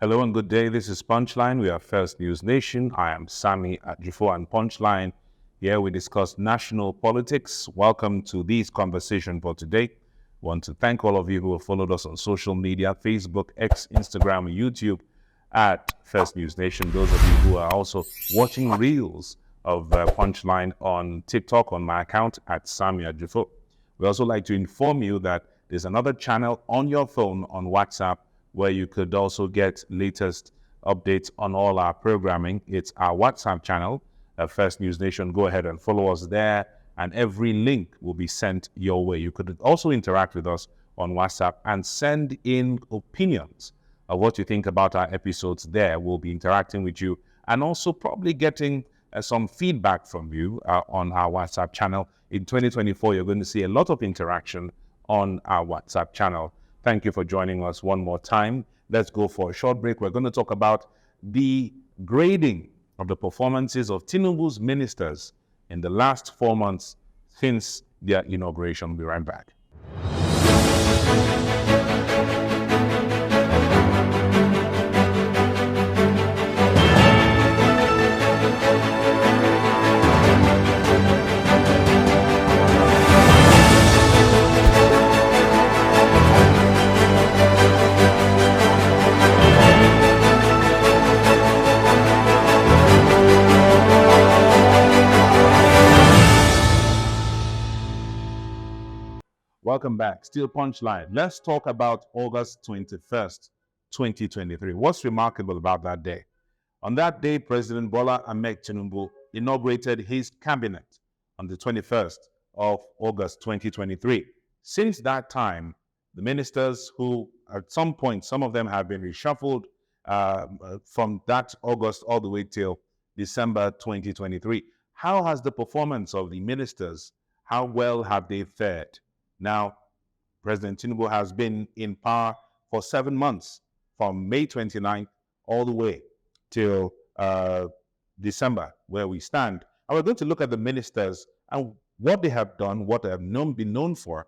Hello and good day. This is Punchline. We are First News Nation. I am Sammy Ajufo and Punchline. Here we discuss national politics. Welcome to this conversation for today. Want to thank all of you who have followed us on social media, Facebook, X, Instagram, YouTube at First News Nation. Those of you who are also watching reels of Punchline on TikTok on my account at Sammy Ajufo. We also like to inform you that there's another channel on your phone on WhatsApp where you could also get latest updates on all our programming. It's our WhatsApp channel, First News Nation. Go ahead and follow us there, and every link will be sent your way. You could also interact with us on WhatsApp and send in opinions of what you think about our episodes there. We'll be interacting with you and also probably getting some feedback from you on our WhatsApp channel. In 2024, you're going to see a lot of interaction on our WhatsApp channel. Thank you for joining us one more time. Let's go for a short break. We're going to talk about the grading of the performances of Tinubu's ministers in the last 4 months since their inauguration. We'll be right back. Welcome back. Still Punchline. Let's talk about August 21st, 2023. What's remarkable about that day? On that day, President Bola Ahmed Tinubu inaugurated his cabinet on the 21st of August 2023. Since that time, the ministers who at some point, some of them have been reshuffled from that August all the way till December 2023. How has the performance of the ministers, how well have they fared? Now, President Tinubu has been in power for 7 months, from May 29th all the way till December, where we stand. And we're going to look at the ministers and what they have done, what they have been known for,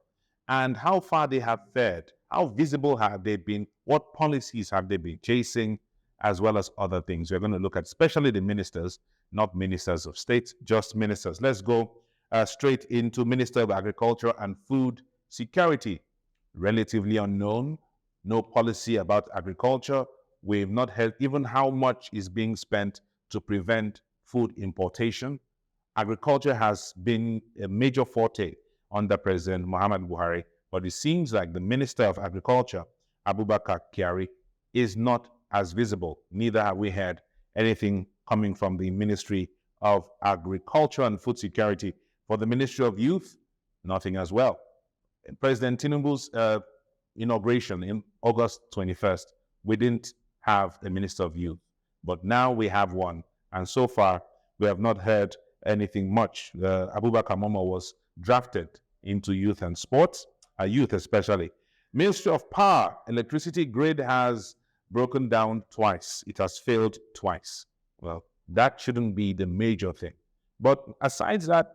and how far they have fared, how visible have they been, what policies have they been chasing, as well as other things. We're going to look at especially the ministers, not ministers of state, just ministers. Let's go straight into Minister of Agriculture and Food Security. Relatively unknown, no policy about agriculture. We've not heard even how much is being spent to prevent food importation. Agriculture has been a major forte under President Muhammad Buhari, but it seems like the Minister of Agriculture, Abubakar Kyari, is not as visible. Neither have we heard anything coming from the Ministry of Agriculture and Food Security. For the Ministry of Youth, nothing as well. President Tinubu's inauguration in August 21st, we didn't have a Minister of Youth, but now we have one. And so far, we have not heard anything much. Abubakar Momo was drafted into Youth and Sports, youth especially. Ministry of Power, electricity grid has broken down twice. It has failed twice. Well, that shouldn't be the major thing. But aside that,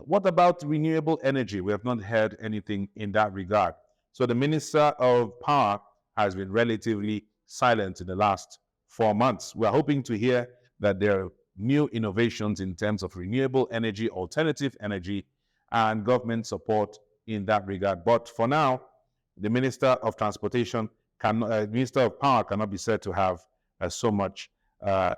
what about renewable energy? We have not heard anything in that regard. So the Minister of Power has been relatively silent in the last 4 months. We're hoping to hear that there are new innovations in terms of renewable energy, alternative energy, and government support in that regard. But for now, the Minister of Transportation, Minister of Power cannot be said to have so much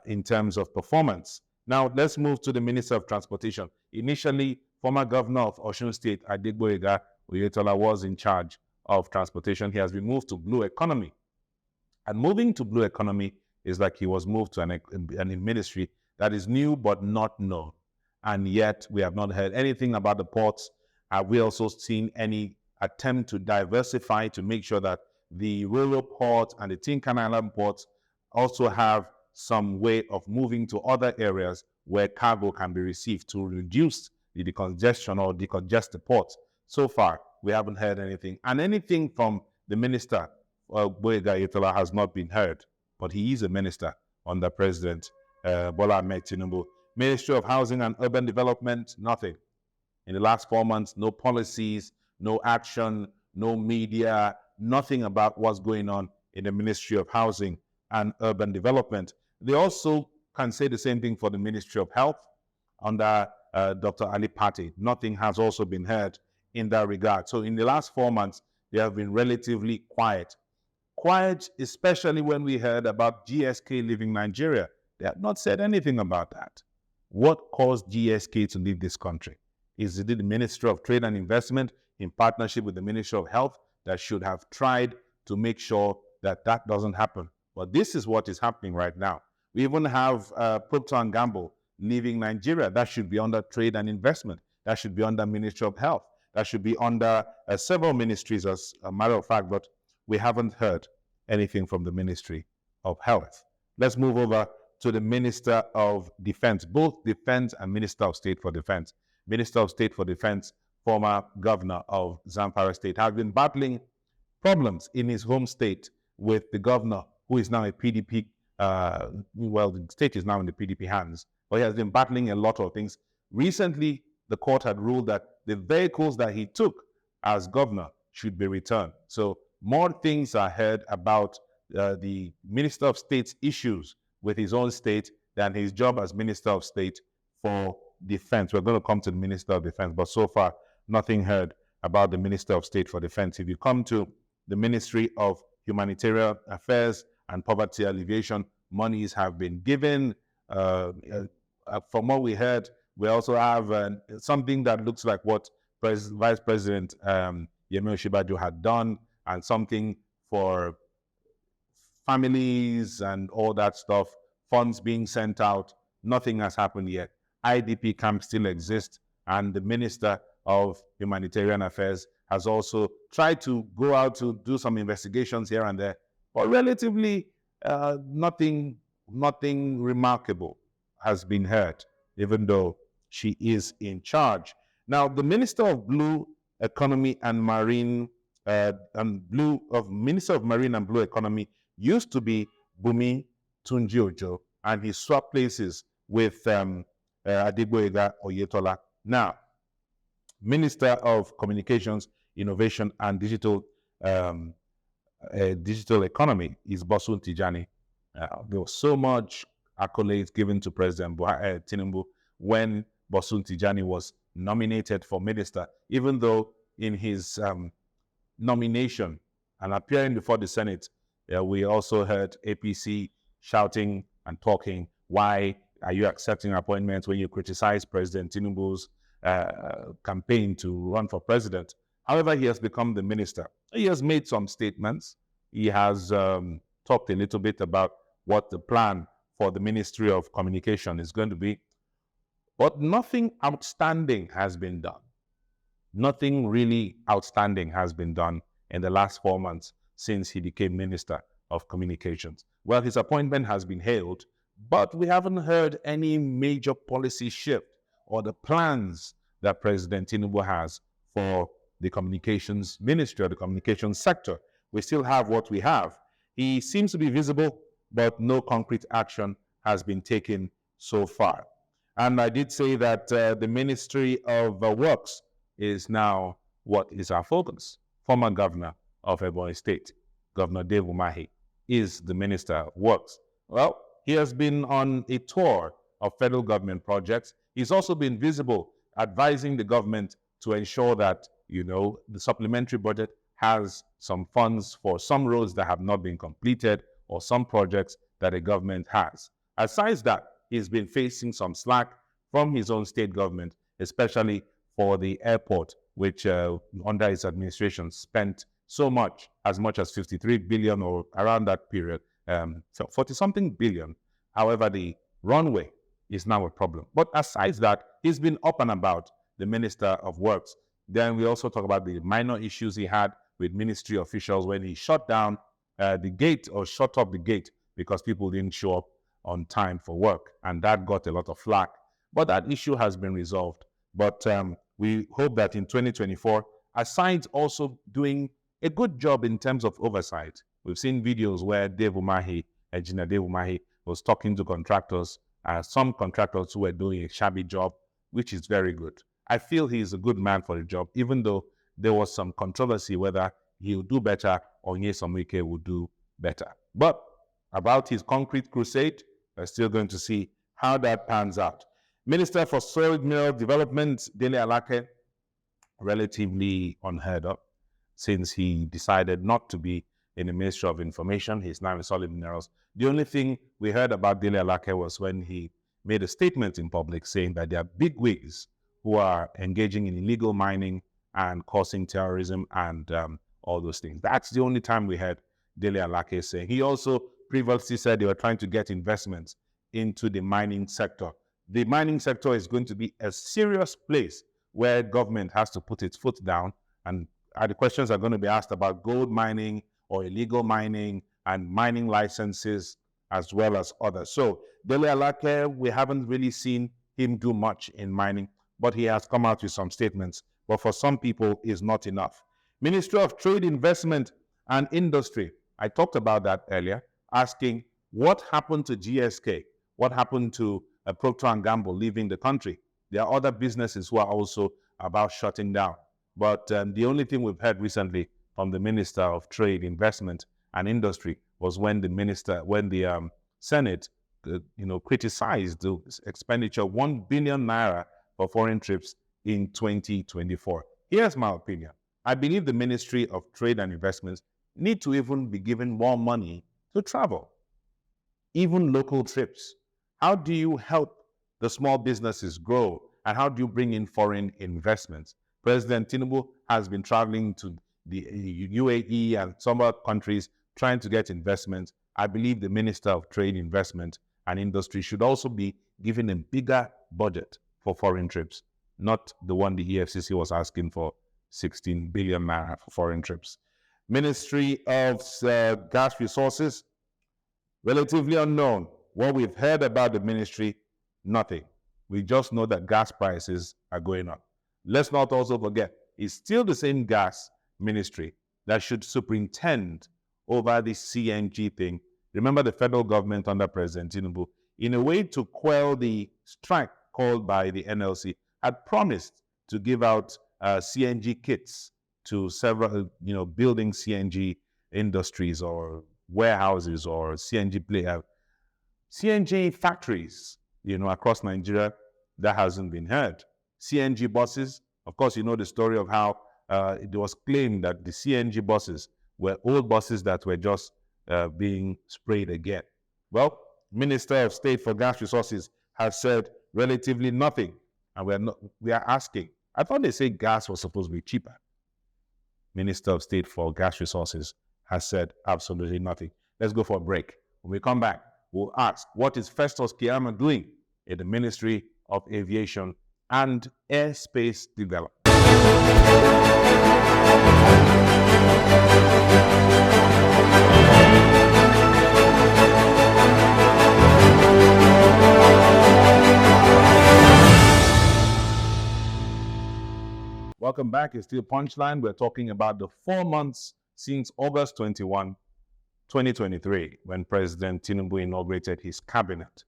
in terms of performance. Now, let's move to the Minister of Transportation. Initially, former Governor of Osun State, Adegboyega Oyetola, was in charge of transportation. He has been moved to Blue Economy. And moving to Blue Economy is like he was moved to an ministry that is new but not known. And yet, we have not heard anything about the ports. Have we also seen any attempt to diversify to make sure that the rural port and the Tinkan Island ports also have some way of moving to other areas where cargo can be received to reduce the decongestion or decongest the ports? So far, we haven't heard anything. And anything from the minister, Boyega Oyetola, has not been heard. But he is a minister under President Bola Ahmed Tinubu. Ministry of Housing and Urban Development, nothing. In the last 4 months, no policies, no action, no media, nothing about what's going on in the Ministry of Housing and Urban Development. They also can say the same thing for the Ministry of Health under Dr. Ali Pate. Nothing has also been heard in that regard. So in the last 4 months, they have been relatively quiet. Quiet, especially when we heard about GSK leaving Nigeria. They have not said anything about that. What caused GSK to leave this country? Is it the Ministry of Trade and Investment in partnership with the Ministry of Health that should have tried to make sure that that doesn't happen? But this is what is happening right now. We even have Procter & Gamble leaving Nigeria. That should be under Trade and Investment. That should be under Ministry of Health. That should be under several ministries, as a matter of fact, but we haven't heard anything from the Ministry of Health. Let's move over to the Minister of Defense, both Defense and Minister of State for Defense. Minister of State for Defense, former governor of Zamfara State, has been battling problems in his home state with the governor, who is now a PDP, well, the state is now in the PDP hands, but he has been battling a lot of things. Recently, the court had ruled that the vehicles that he took as governor should be returned. So more things are heard about the Minister of State's issues with his own state than his job as Minister of State for Defense. We're going to come to the Minister of Defense, but so far, nothing heard about the Minister of State for Defense. If you come to the Ministry of Humanitarian Affairs and Poverty Alleviation, monies have been given. From what we heard, we also have something that looks like what Vice President Yemi Osinbajo had done, and something for families and all that stuff, funds being sent out. Nothing has happened yet. IDP camps still exist, and the Minister of Humanitarian Affairs has also tried to go out to do some investigations here and there, but relatively nothing remarkable has been heard, even though she is in charge. Now, the Minister of Blue Economy and Marine Minister of Marine and Blue Economy used to be Bumi Tunji-Ojo, and he swapped places with Adegboyega Oyetola. Now, Minister of Communications, Innovation and Digital Economy is Bosun Tijani. There was so much accolades given to President Tinubu when Bosun Tijani was nominated for minister, even though in his nomination and appearing before the Senate, we also heard APC shouting and talking, why are you accepting appointments when you criticize President Tinubu's campaign to run for president? However, he has become the minister. He has made some statements. He has talked a little bit about what the plan for the Ministry of Communication is going to be. But nothing outstanding has been done. Nothing really outstanding has been done in the last 4 months since he became Minister of Communications. Well, his appointment has been hailed, but we haven't heard any major policy shift or the plans that President Tinubu has for the communications ministry or the communications sector. We still have what we have. He seems to be visible, but no concrete action has been taken so far. And I did say that the Ministry of Works is now what is our focus. Former governor of Ebonyi State, Governor Dave Umahi, is the Minister of Works. Well, he has been on a tour of federal government projects. He's also been visible advising the government to ensure that, the supplementary budget has some funds for some roads that have not been completed or some projects that the government has. Aside that, he's been facing some slack from his own state government, especially for the airport, which under his administration spent as much as 53 billion or around that period, so 40-something billion. However, the runway is now a problem. But aside that, he's been up and about, the Minister of Works. Then we also talk about the minor issues he had with ministry officials when he shut down the gate or shut up the gate because people didn't show up on time for work. And that got a lot of flack. But that issue has been resolved. But we hope that in 2024, aside also doing a good job in terms of oversight. We've seen videos where Engineer Dave Umahi, was talking to contractors, some contractors who were doing a shabby job, which is very good. I feel he is a good man for the job, even though there was some controversy whether he will do better or Nyesom Wike will do better. But about his concrete crusade. We're still going to see how that pans out. Minister for Soil Mineral Development, Dele Alake, relatively unheard of since he decided not to be in the Ministry of Information. He's now in solid minerals. The only thing we heard about Dele Alake was when he made a statement in public saying that there are big wigs who are engaging in illegal mining and causing terrorism and all those things. That's the only time we heard Dele Alake saying. He also previously said they were trying to get investments into the mining sector. The mining sector is going to be a serious place where government has to put its foot down, and the questions are going to be asked about gold mining or illegal mining and mining licenses as well as others. So Dele Alake, we haven't really seen him do much in mining, but he has come out with some statements. But for some people, is not enough. Ministry of Trade, Investment and Industry. I talked about that earlier, asking what happened to GSK? What happened to Procter & Gamble leaving the country? There are other businesses who are also about shutting down. But the only thing we've heard recently from the Minister of Trade, Investment and Industry was when the Senate criticized the expenditure 1 billion naira for foreign trips in 2024. Here's my opinion. I believe the Ministry of Trade and Investments need to even be given more money to travel, even local trips. How do you help the small businesses grow, and how do you bring in foreign investments? President Tinubu has been traveling to the UAE and some other countries trying to get investments. I believe the Minister of Trade, Investment and Industry should also be given a bigger budget for foreign trips, not the one the EFCC was asking for 16 billion naira for foreign trips. Ministry of Gas Resources, relatively unknown. What we've heard about the ministry, nothing. We just know that gas prices are going up. Let's not also forget, it's still the same gas ministry that should superintend over the CNG thing. Remember, the federal government under President Tinubu, in a way to quell the strike called by the NLC, had promised to give out CNG kits to several, building CNG industries or warehouses or CNG factories, across Nigeria. That hasn't been heard. CNG buses, of course, you know the story of how it was claimed that the CNG buses were old buses that were just being sprayed again. Well, Minister of State for Gas Resources has said relatively nothing, and we are asking. I thought they said gas was supposed to be cheaper. Minister of State for Gas Resources has said absolutely nothing. Let's go for a break. When we come back, we'll ask, what is Festus Keyamo doing in the Ministry of Aviation and Airspace Development? Welcome back. It's still Punchline. We're talking about the 4 months since August 21, 2023, when President Tinubu inaugurated his cabinet.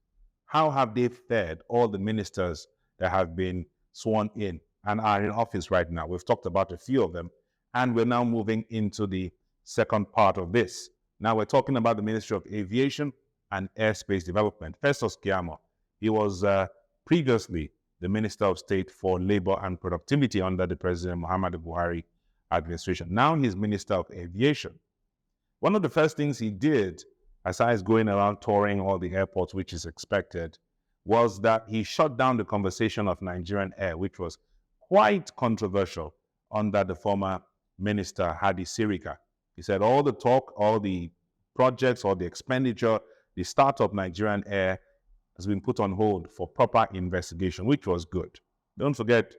How have they fared, all the ministers that have been sworn in and are in office right now? We've talked about a few of them, and we're now moving into the second part of this. Now we're talking about the Ministry of Aviation and Airspace Development. Festus Keyamo, he was previously the Minister of State for Labor and Productivity under the President Muhammadu Buhari administration. Now he's Minister of Aviation. One of the first things he did, aside going around touring all the airports, which is expected, was that he shut down the conversation of Nigerian Air, which was quite controversial under the former minister, Hadi Sirika. He said all the talk, all the projects, all the expenditure, the start of Nigerian Air has been put on hold for proper investigation, which was good. Don't forget,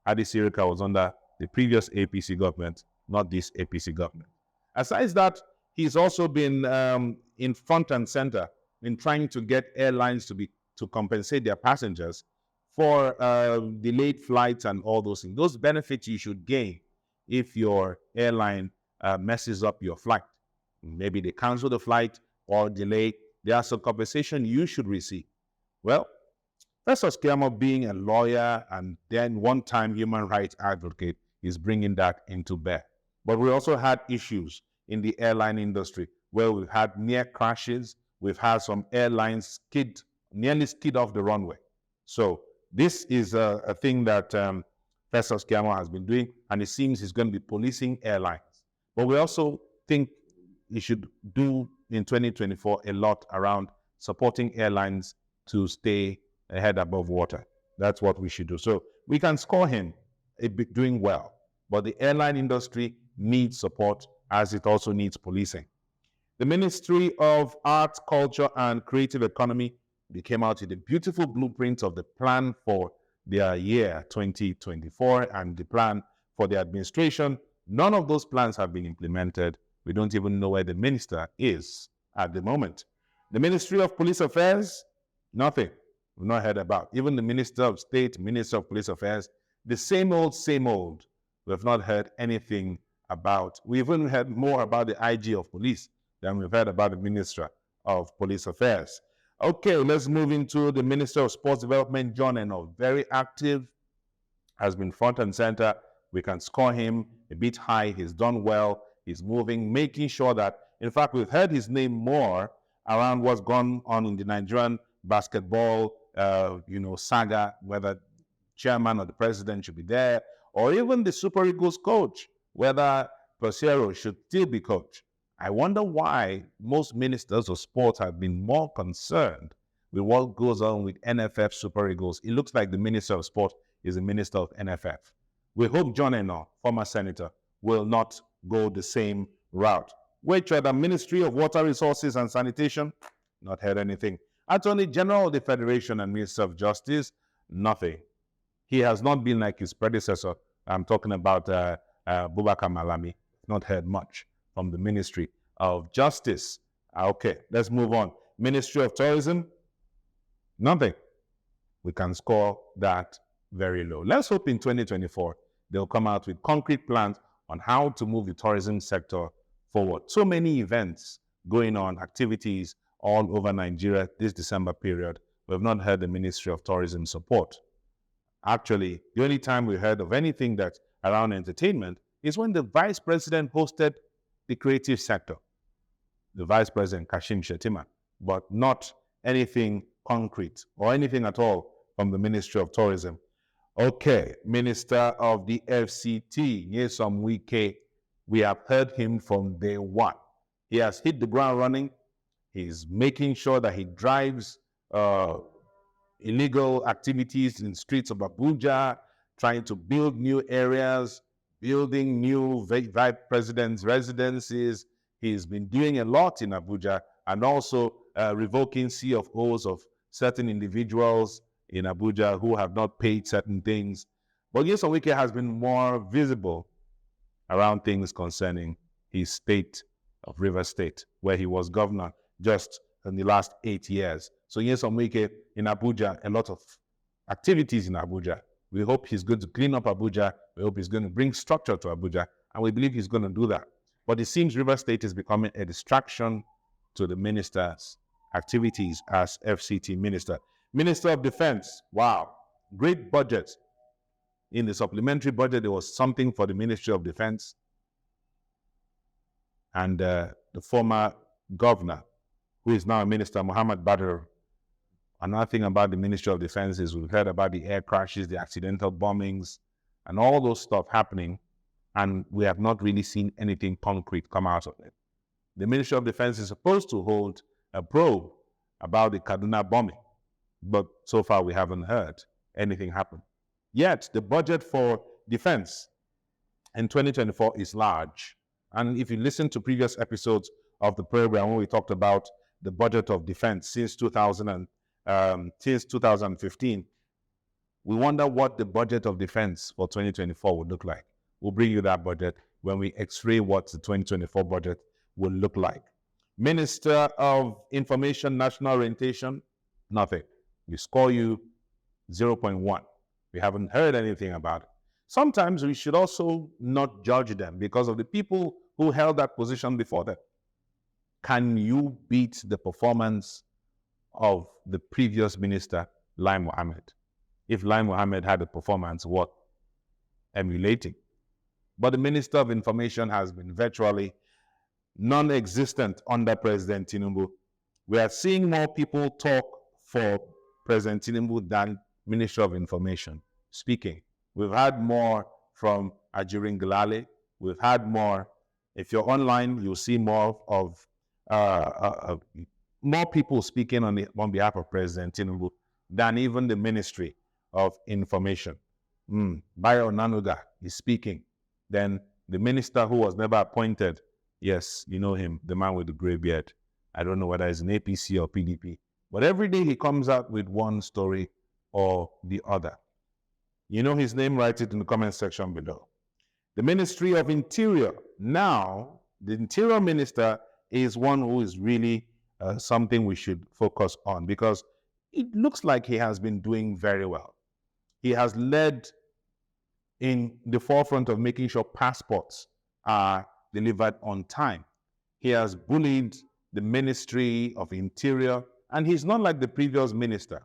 Hadi Sirika was under the previous APC government, not this APC government. Aside that, he's also been in front and center in trying to get airlines to compensate their passengers for delayed flights and all those things. Those benefits you should gain if your airline messes up your flight. Maybe they cancel the flight or delay. There are some compensation you should receive. Well, Festus Keyamo, being a lawyer and then one-time human rights advocate, is bringing that into bear. But we also had issues in the airline industry where we've had near crashes, we've had some airlines nearly skid off the runway. So this is a thing that Festus Keyamo has been doing, and it seems he's going to be policing airlines. But we also think he should do in 2024 a lot around supporting airlines to stay a head above water. That's what we should do. So we can score him doing well, but the airline industry needs support as it also needs policing. The Ministry of Arts, Culture, and Creative Economy, they came out with a beautiful blueprint of the plan for their year 2024 and the plan for the administration. None of those plans have been implemented. We don't even know where the minister is at the moment. The Ministry of Police Affairs, nothing. We've not heard about. Even the Minister of State, Minister of Police Affairs, the same old, same old. We have not heard anything about. We've even heard more about the IG of Police than we've heard about the Minister of Police Affairs. Okay, let's move into the Minister of Sports Development, John Enoh. Very active, has been front and center. We can score him a bit high. He's done well. He's moving, making sure that, in fact, we've heard his name more around what's gone on in the Nigerian basketball, saga, whether chairman or the president should be there, or even the Super Eagles coach, whether Persero should still be coach. I wonder why most ministers of sports have been more concerned with what goes on with NFF Super Eagles. It looks like the Minister of Sport is the Minister of NFF. We hope John Enoh, former senator, will not go the same route. Which other Ministry of Water Resources and Sanitation? Not heard anything. Attorney General of the Federation and Minister of Justice? Nothing. He has not been like his predecessor. I'm talking about Bubakar Malami. Not heard much from the Ministry of Justice. Okay, let's move on. Ministry of Tourism? Nothing. We can score that very low. Let's hope in 2024 they'll come out with concrete plans on how to move the tourism sector forward. So many events going on, activities all over Nigeria this December period. We have not heard the Ministry of Tourism support. Actually, the only time we heard of anything that's around entertainment is when the Vice President hosted the creative sector, the Vice President Kashim Shettima, but not anything concrete or anything at all from the Ministry of Tourism. Okay, Minister of the FCT, Nyesom Wike, we have heard him from day one. He has hit the ground running. He's making sure that he drives illegal activities in streets of Abuja, trying to build new areas, building new vice president's residences. He's been doing a lot in Abuja and also revoking CFOs of certain individuals in Abuja who have not paid certain things. But Nyesom Wike has been more visible around things concerning his state of Rivers State, where he was governor just in the last 8 years. So Nyesom Wike in Abuja, a lot of activities in Abuja. We hope he's going to clean up Abuja. We hope he's going to bring structure to Abuja, and we believe he's going to do that. But it seems Rivers State is becoming a distraction to the minister's activities as FCT minister. Minister of Defense, wow, great budget. In the supplementary budget, there was something for the Ministry of Defense. And the former governor, who is now a minister, Muhammad Badr. Another thing about the Ministry of Defense is we've heard about the air crashes, the accidental bombings, and all those stuff happening, and we have not really seen anything concrete come out of it. The Ministry of Defense is supposed to hold a probe about the Kaduna bombing, but so far we haven't heard anything happen. Yet, the budget for defense in 2024 is large. And if you listen to previous episodes of the program when we talked about the budget of defense since 2015, we wonder what the budget of defense for 2024 would look like. We'll bring you that budget when we x-ray what the 2024 budget will look like. Minister of Information, National Orientation, nothing. We score you 0.1. We haven't heard anything about it. Sometimes we should also not judge them because of the people who held that position before them. Can you beat the performance of the previous minister, Lai Mohammed? If Lai Mohammed had a performance worth emulating. But the Minister of Information has been virtually non-existent under President Tinubu. We are seeing more people talk for President Tinubu than Minister of Information speaking. We've had more from Ajurin Galale. We've had more. If you're online, you'll see more of more people speaking on behalf of President Tinubu than even the Ministry of Information. Bayo Nanuga is speaking. Then the minister who was never appointed, yes, you know him, the man with the gray beard. I don't know whether it's an APC or PDP. But every day he comes out with one story or the other. You know his name, write it in the comment section below. The Ministry of Interior. Now, the Interior Minister is one who is really something we should focus on, because it looks like he has been doing very well. He has led in the forefront of making sure passports are delivered on time. He has bullied the Ministry of Interior, and he's not like the previous minister.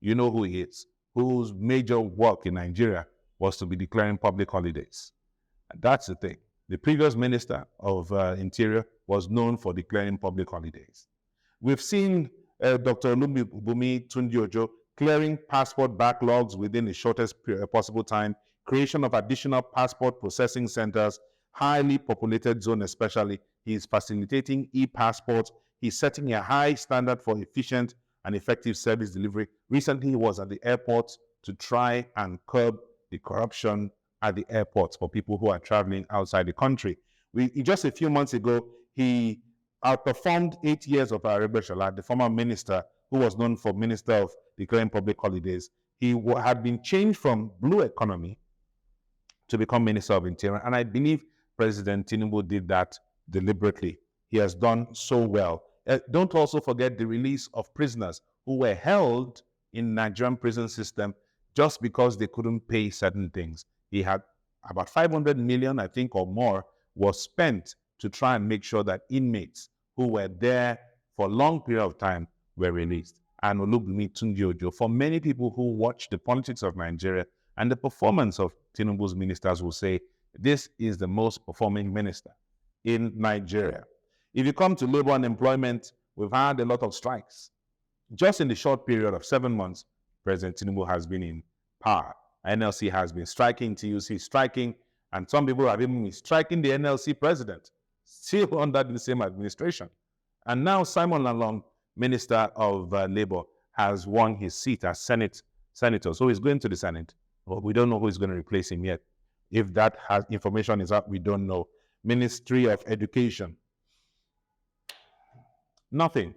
You know who he is, whose major work in Nigeria was to be declaring public holidays. And that's the thing. The previous minister of Interior was known for declaring public holidays. We've seen Dr. Olubunmi Tunji-Ojo clearing passport backlogs within the shortest possible time, creation of additional passport processing centers, highly populated zone especially. He's facilitating e-passports. He's setting a high standard for efficient and effective service delivery. Recently, he was at the airport to try and curb the corruption at the airports for people who are traveling outside the country. Just a few months ago, he outperformed 8 years of Aregbesola, the former minister who was known for Minister of Declaring Public Holidays. He had been changed from blue economy to become Minister of Interior, and I believe President Tinubu did that deliberately. He has done so well. Don't also forget the release of prisoners who were held in Nigerian prison system just because they couldn't pay certain things. He had about 500 million, I think, or more, was spent to try and make sure that inmates who were there for a long period of time were released. And Olubunmi Tunji-Ojo, for many people who watch the politics of Nigeria and the performance of Tinubu's ministers, will say this is the most performing minister in Nigeria. If you come to labor and employment, we've had a lot of strikes. Just in the short period of 7 months, President Tinubu has been in power. NLC has been striking, TUC striking, and some people have even been striking the NLC president, still under the same administration. And now Simon Lalong, Minister of Labor, has won his seat as senator. So he's going to the Senate. But we don't know who is going to replace him yet. If that information is up, we don't know. Ministry of Education. Nothing.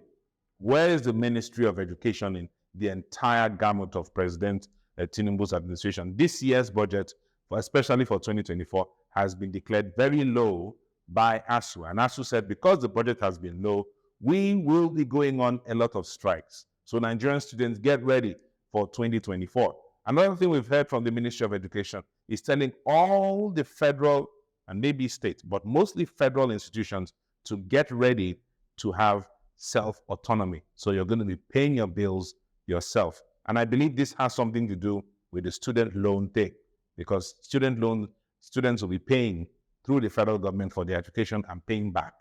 Where is the Ministry of Education in the entire gamut of President Tinubu's administration? This year's budget, especially for 2024, has been declared very low by ASU. And ASU said because the budget has been low, we will be going on a lot of strikes. So Nigerian students, get ready for 2024. Another thing we've heard from the Ministry of Education is telling all the federal and maybe state, but mostly federal institutions to get ready to have self-autonomy. So you're going to be paying your bills yourself. And I believe this has something to do with the student loan thing, because students will be paying through the federal government for their education and paying back.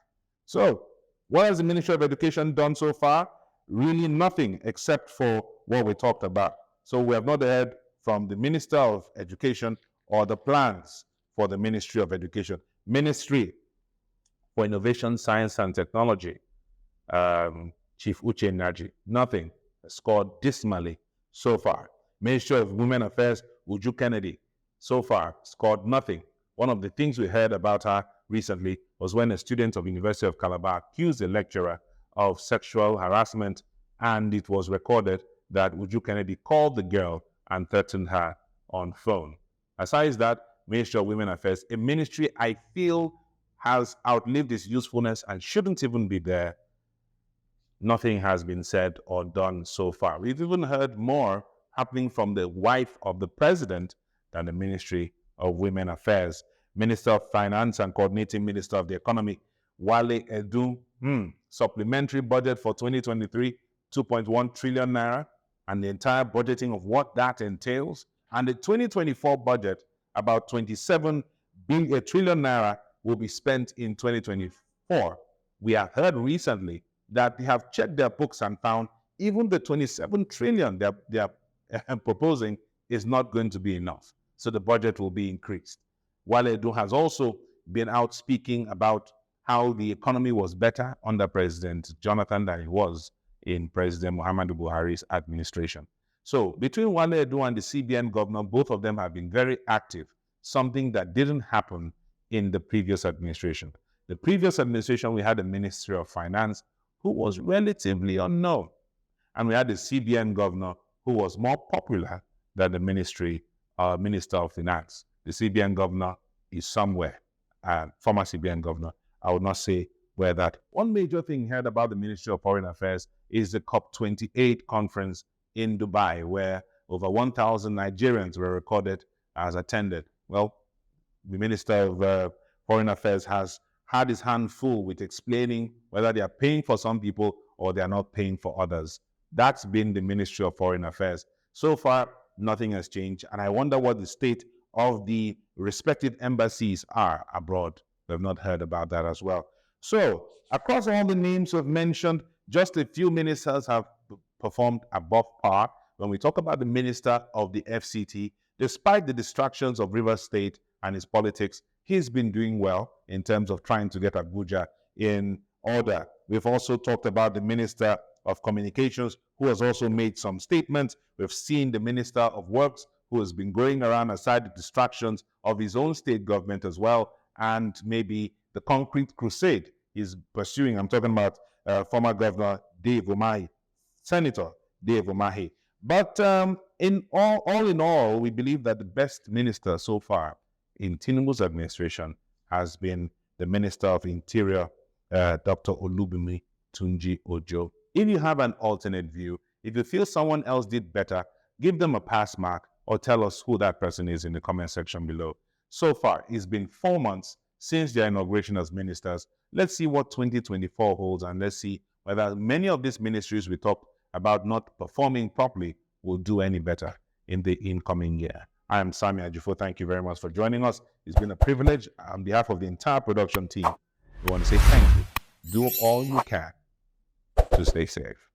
So what has the Ministry of Education done so far? Really nothing except for what we talked about. So we have not heard from the Minister of Education or the plans for the Ministry of Education. Ministry for Innovation, Science and Technology, Chief Uche Naji, nothing. Scored dismally so far. Ministry of Women Affairs, Uju Kennedy, so far scored nothing. One of the things we heard about her recently was when a student of University of Calabar accused a lecturer of sexual harassment, and it was recorded that Uju Kennedy called the girl and threatened her on phone. Aside that, Ministry of Women Affairs, a ministry I feel has outlived its usefulness and shouldn't even be there. Nothing has been said or done so far. We've even heard more happening from the wife of the president than the Ministry of Women Affairs. Minister of Finance and Coordinating Minister of the Economy, Wale Edu, supplementary budget for 2023, 2.1 trillion naira, and the entire budgeting of what that entails. And the 2024 budget, about 27 trillion naira will be spent in 2024. We have heard recently that they have checked their books and found even the 27 trillion they are proposing is not going to be enough. So the budget will be increased. Wale Edun has also been out speaking about how the economy was better under President Jonathan than it was in President Muhammadu Buhari's administration. So between Wale Edun and the CBN governor, both of them have been very active, something that didn't happen in the previous administration. The previous administration, we had a Ministry of Finance who was relatively unknown. And we had the CBN governor who was more popular than the Minister of Finance. The CBN governor is somewhere, former CBN governor. I would not say where that. One major thing heard about the Ministry of Foreign Affairs is the COP28 conference in Dubai, where over 1,000 Nigerians were recorded as attended. Well, the Minister of Foreign Affairs has had his hand full with explaining whether they are paying for some people or they are not paying for others. That's been the Ministry of Foreign Affairs. So far, nothing has changed. And I wonder what the state of the respective embassies are abroad. We have not heard about that as well. So, across all the names we've mentioned, just a few ministers have performed above par. When we talk about the Minister of the FCT, despite the distractions of Rivers State and his politics, he's been doing well in terms of trying to get Abuja in order. We've also talked about the Minister of Communications, who has also made some statements. We've seen the Minister of Works, who has been going around aside the distractions of his own state government as well, and maybe the concrete crusade he's pursuing. I'm talking about former Governor Dave Umahi, Senator Dave Umahi. But in all, we believe that the best minister so far in Tinubu's administration has been the Minister of Interior, Dr. Olubimi Tunji Ojo. If you have an alternate view, if you feel someone else did better, give them a pass mark or tell us who that person is in the comment section below. So far, it's been 4 months since their inauguration as ministers. Let's see what 2024 holds, and let's see whether many of these ministries we talk about not performing properly will do any better in the incoming year. I am Sammy Ajufo. Thank you very much for joining us. It's been a privilege. On behalf of the entire production team, we want to say thank you. Do all you can to stay safe.